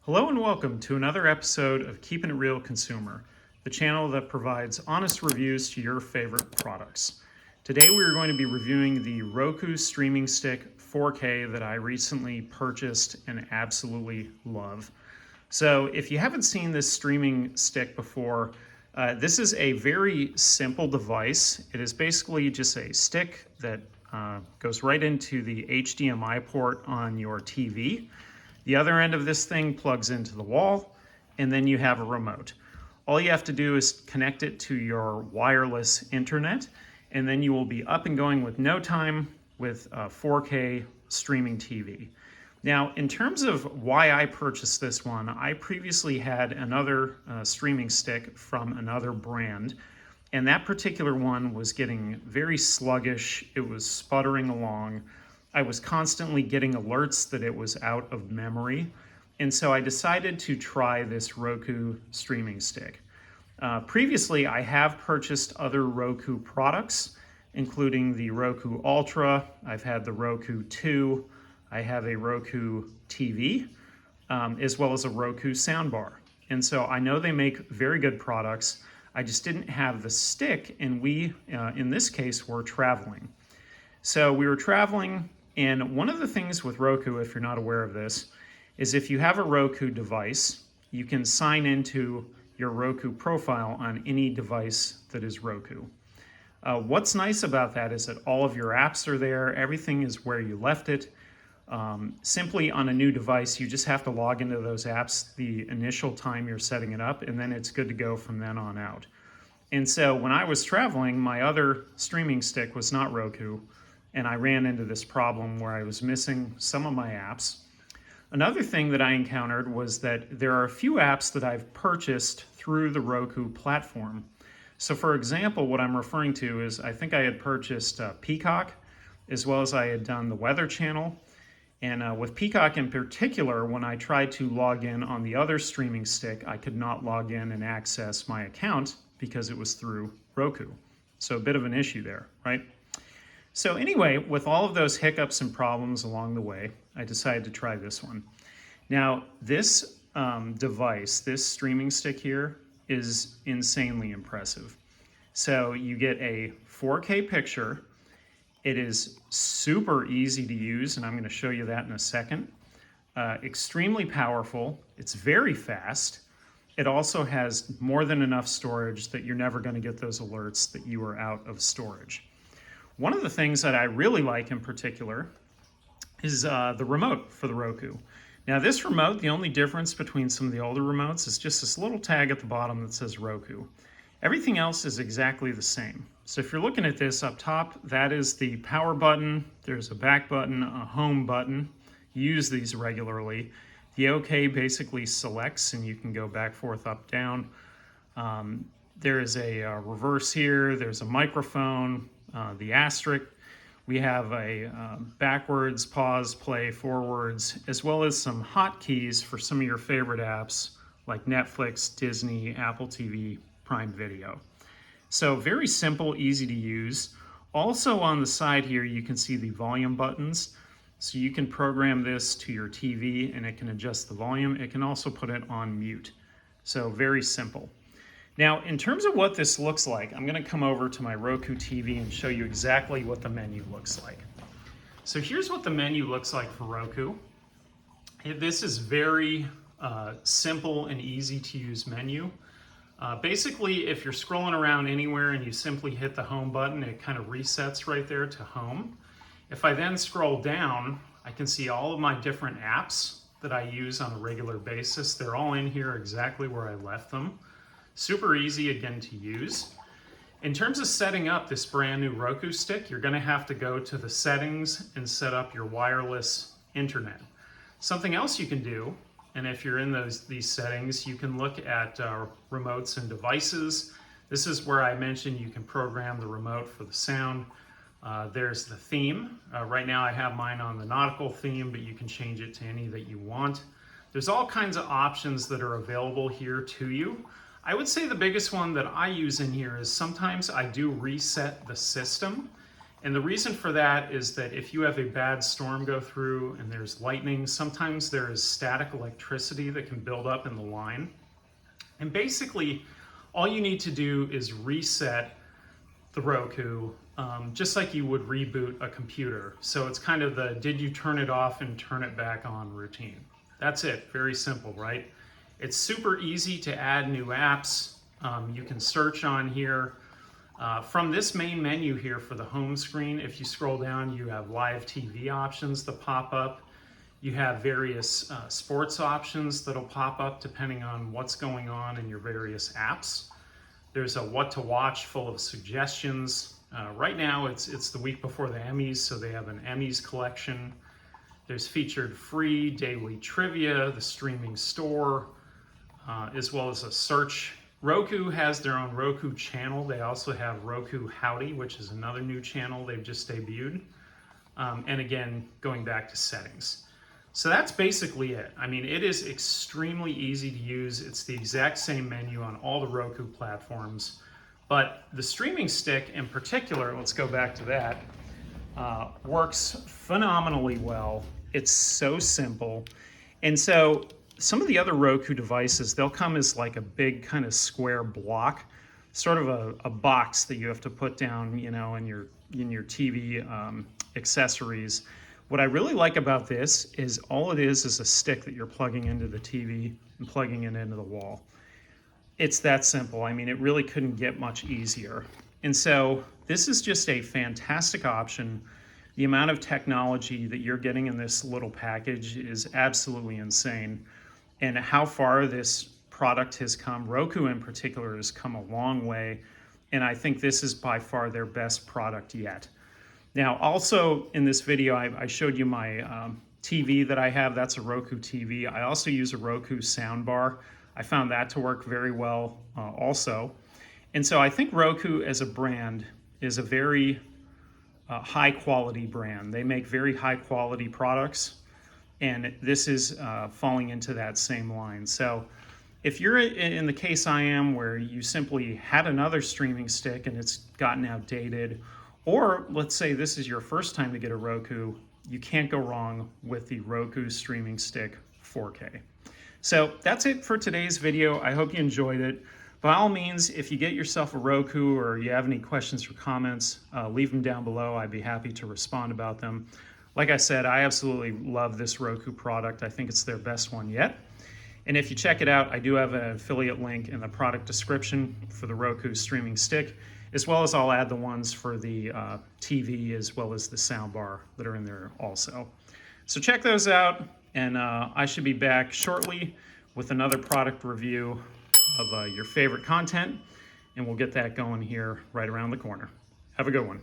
Hello and welcome to another episode of Keeping It Real Consumer, the channel that provides honest reviews to your favorite products. Today we are going to be reviewing the Roku Streaming Stick 4K that I recently purchased and absolutely love. So if you haven't seen this streaming stick before, this is a very simple device. It is basically just a stick that goes right into the HDMI port on your TV. The other end of this thing plugs into the wall, and then you have a remote. All you have to do is connect it to your wireless internet, and then you will be up and going with no time with a 4K streaming TV. Now, in terms of why I purchased this one, I previously had another streaming stick from another brand, and that particular one was getting very sluggish. It was sputtering along. I was constantly getting alerts that it was out of memory, and so I decided to try this Roku streaming stick. Previously, I have purchased other Roku products, including the Roku Ultra. I've had the Roku 2. I have a Roku TV, as well as a Roku soundbar. And so I know they make very good products. I just didn't have the stick, and we, in this case, were traveling. So we were traveling, and one of the things with Roku, if you're not aware of this, is if you have a Roku device, you can sign into your Roku profile on any device that is Roku. What's nice about that is that all of your apps are there, everything is where you left it. Simply on a new device, you just have to log into those apps the initial time you're setting it up, and then it's good to go from then on out. And so when I was traveling, my other streaming stick was not Roku, and I ran into this problem where I was missing some of my apps. Another thing that I encountered was that there are a few apps that I've purchased through the Roku platform. So for example, what I'm referring to is I think I had purchased Peacock, as well as I had done the Weather Channel. And with Peacock in particular, when I tried to log in on the other streaming stick, I could not log in and access my account because it was through Roku. So a bit of an issue there, right? So anyway, with all of those hiccups and problems along the way, I decided to try this one. Now, this device, this streaming stick here, is insanely impressive. So you get a 4K picture. It is super easy to use, and I'm going to show you that in a second. Extremely powerful. It's very fast. It also has more than enough storage that you're never going to get those alerts that you are out of storage. One of the things that I really like in particular is the remote for the Roku. Now this remote, the only difference between some of the older remotes is just this little tag at the bottom that says Roku. Everything else is exactly the same. So if you're looking at this up top, that is the power button. There's a back button, a home button. You use these regularly. The OK basically selects, and you can go back, forth, up, down. There is a reverse here. There's a microphone, the asterisk. We have a backwards, pause, play, forwards, as well as some hotkeys for some of your favorite apps like Netflix, Disney, Apple TV, Prime Video. So very simple, easy to use. Also on the side here, you can see the volume buttons. So you can program this to your TV and it can adjust the volume. It can also put it on mute. So very simple. Now, in terms of what this looks like, I'm going to come over to my Roku TV and show you exactly what the menu looks like. So here's what the menu looks like for Roku. This is very simple and easy to use menu. Basically, if you're scrolling around anywhere and you simply hit the home button, it kind of resets right there to home. If I then scroll down, I can see all of my different apps that I use on a regular basis. They're all in here exactly where I left them. Super easy, again, to use. In terms of setting up this brand new Roku stick, you're going to have to go to the settings and set up your wireless internet. Something else you can do, and if you're in these settings, you can look at remotes and devices. This is where I mentioned you can program the remote for the sound. There's the theme. Right now I have mine on the nautical theme, but you can change it to any that you want. There's all kinds of options that are available here to you. I would say the biggest one that I use in here is sometimes I do reset the system, And the reason for that is that if you have a bad storm go through and there's lightning, sometimes there is static electricity that can build up in the line. And basically, all you need to do is reset the Roku, just like you would reboot a computer. So it's kind of the did you turn it off and turn it back on routine. That's it, very simple, right? It's super easy to add new apps. You can search on here. From this main menu here for the home screen, if you scroll down, you have live TV options that pop up. You have various sports options that'll pop up depending on what's going on in your various apps. There's a what to watch full of suggestions. Right now it's the week before the Emmys, so they have an Emmys collection. There's featured free daily trivia, the streaming store, as well as a search. Roku has their own Roku channel. They also have Roku Howdy, which is another new channel they've just debuted. And again, going back to settings. So that's basically it. I mean, it is extremely easy to use. It's the exact same menu on all the Roku platforms. But the streaming stick in particular, let's go back to that, works phenomenally well. It's so simple. And so some of the other Roku devices, they'll come as like a big kind of square block, sort of a box that you have to put down, you know, in your TV accessories. What I really like about this is all it is a stick that you're plugging into the TV and plugging it into the wall. It's that simple. I mean, it really couldn't get much easier. And so this is just a fantastic option. The amount of technology that you're getting in this little package is absolutely insane. And how far this product has come, Roku in particular, has come a long way. And I think this is by far their best product yet. Now, also in this video, I showed you my TV that I have. That's a Roku TV. I also use a Roku soundbar. I found that to work very well also. And so I think Roku as a brand is a very high quality brand. They make very high quality products. And this is falling into that same line. So if you're in the case I am, where you simply had another streaming stick and it's gotten outdated, or let's say this is your first time to get a Roku, you can't go wrong with the Roku Streaming Stick 4K. So that's it for today's video. I hope you enjoyed it. By all means, if you get yourself a Roku or you have any questions or comments, leave them down below. I'd be happy to respond about them. Like I said, I absolutely love this Roku product. I think it's their best one yet. And if you check it out, I do have an affiliate link in the product description for the Roku Streaming Stick, as well as I'll add the ones for the TV as well as the soundbar that are in there also. So check those out, and I should be back shortly with another product review of your favorite content, and we'll get that going here right around the corner. Have a good one.